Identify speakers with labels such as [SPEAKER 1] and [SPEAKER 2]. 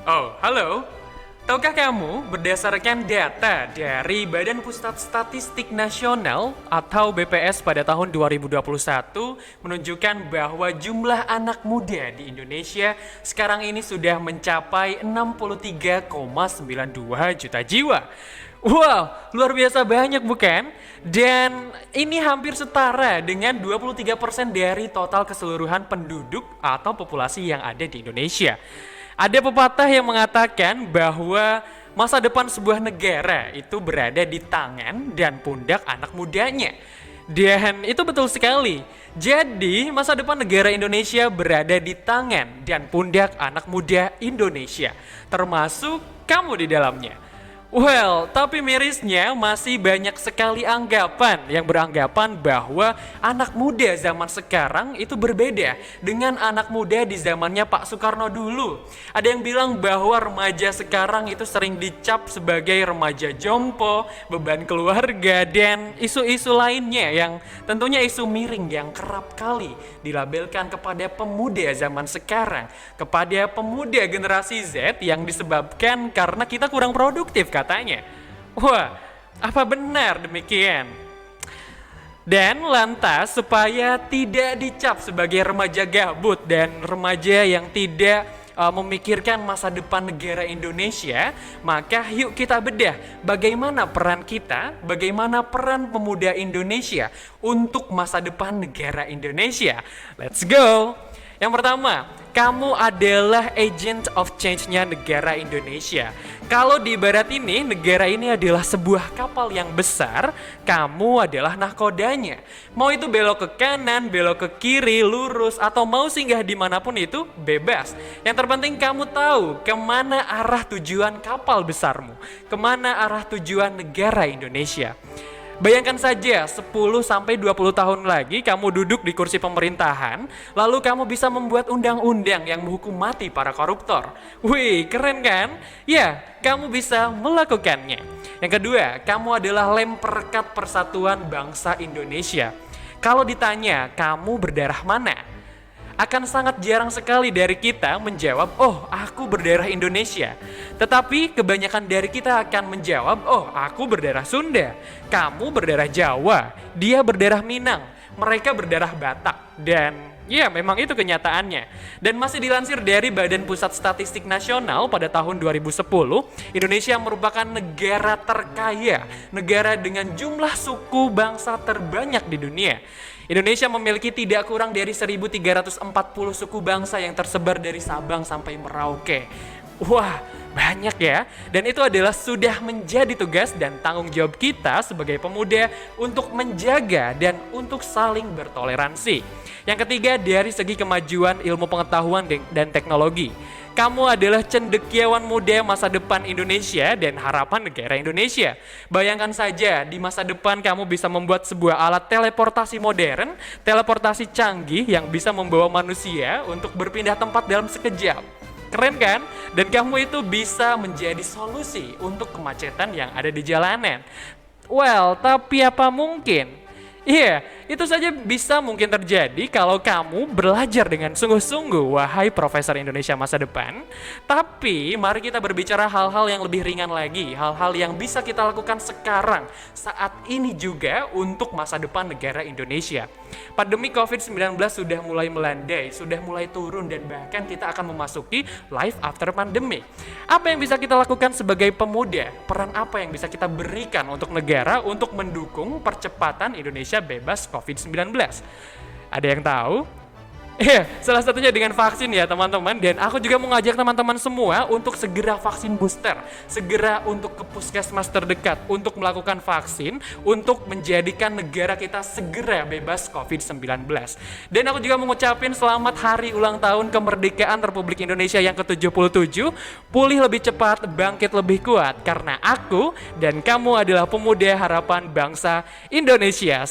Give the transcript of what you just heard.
[SPEAKER 1] Oh, halo. Tahukah kamu, berdasarkan data dari Badan Pusat Statistik Nasional atau BPS pada tahun 2021 menunjukkan bahwa jumlah anak muda di Indonesia sekarang ini sudah mencapai 63,92 juta jiwa. Wow, luar biasa banyak bukan? Dan ini hampir setara dengan 23% dari total keseluruhan penduduk atau populasi yang ada di Indonesia. Ada pepatah yang mengatakan bahwa masa depan sebuah negara itu berada di tangan dan pundak anak mudanya. Dan itu betul sekali. Jadi, masa depan negara Indonesia berada di tangan dan pundak anak muda Indonesia, termasuk kamu di dalamnya. Well, tapi mirisnya masih banyak sekali anggapan yang beranggapan bahwa anak muda zaman sekarang itu berbeda dengan anak muda di zamannya Pak Soekarno dulu. Ada yang bilang bahwa remaja sekarang itu sering dicap sebagai remaja jompo, beban keluarga, dan isu-isu lainnya yang tentunya isu miring yang kerap kali dilabelkan kepada pemuda zaman sekarang, kepada pemuda generasi Z yang disebabkan karena kita kurang produktif katanya. Wah, apa benar demikian? Dan lantas supaya tidak dicap sebagai remaja gabut dan remaja yang tidak memikirkan masa depan negara Indonesia, maka yuk kita bedah bagaimana peran kita, bagaimana peran pemuda Indonesia untuk masa depan negara Indonesia. Let's go! Yang pertama, kamu adalah agent of change-nya negara Indonesia. Kalau di barat ini, negara ini adalah sebuah kapal yang besar, kamu adalah nahkodanya. Mau itu belok ke kanan, belok ke kiri, lurus, atau mau singgah dimanapun itu, bebas. Yang terpenting kamu tahu kemana arah tujuan kapal besarmu, kemana arah tujuan negara Indonesia. Bayangkan saja 10-20 tahun lagi kamu duduk di kursi pemerintahan, lalu kamu bisa membuat undang-undang yang menghukum mati para koruptor. Wih, keren kan? Ya, kamu bisa melakukannya. Yang kedua, kamu adalah lem perekat persatuan bangsa Indonesia. Kalau ditanya, kamu berdarah mana? Akan sangat jarang sekali dari kita menjawab, oh aku berdarah Indonesia. Tetapi kebanyakan dari kita akan menjawab, oh aku berdarah Sunda, kamu berdarah Jawa, dia berdarah Minang, mereka berdarah Batak. Dan ya memang itu kenyataannya. Dan masih dilansir dari Badan Pusat Statistik Nasional pada tahun 2010, Indonesia merupakan negara terkaya, negara dengan jumlah suku bangsa terbanyak di dunia. Indonesia memiliki tidak kurang dari 1.340 suku bangsa yang tersebar dari Sabang sampai Merauke. Wah, banyak ya. Dan itu adalah sudah menjadi tugas dan tanggung jawab kita sebagai pemuda untuk menjaga dan untuk saling bertoleransi. Yang ketiga, dari segi kemajuan ilmu pengetahuan dan teknologi. Kamu adalah cendekiawan muda masa depan Indonesia dan harapan negara Indonesia. Bayangkan saja, di masa depan kamu bisa membuat sebuah alat teleportasi modern, teleportasi canggih yang bisa membawa manusia untuk berpindah tempat dalam sekejap. Keren kan? Dan kamu itu bisa menjadi solusi untuk kemacetan yang ada di jalanan. Well, tapi apa mungkin? Iya, itu saja bisa mungkin terjadi kalau kamu belajar dengan sungguh-sungguh, wahai Profesor Indonesia masa depan. Tapi, mari kita berbicara hal-hal yang lebih ringan lagi, hal-hal yang bisa kita lakukan sekarang, saat ini juga untuk masa depan negara Indonesia. Pandemi COVID-19 sudah mulai melandai, sudah mulai turun, dan bahkan kita akan memasuki life after pandemic. Apa yang bisa kita lakukan sebagai pemuda? Peran apa yang bisa kita berikan untuk negara untuk mendukung percepatan Indonesia bebas COVID-19? Ada yang tahu? Iya, salah satunya dengan vaksin ya teman-teman. Dan aku juga mau ngajak teman-teman semua untuk segera vaksin booster, segera untuk ke puskesmas terdekat untuk melakukan vaksin, untuk menjadikan negara kita segera bebas COVID-19. Dan aku juga mengucapkan selamat hari ulang tahun kemerdekaan Republik Indonesia yang ke-77. Pulih lebih cepat, bangkit lebih kuat, karena aku dan kamu adalah pemuda harapan bangsa Indonesia.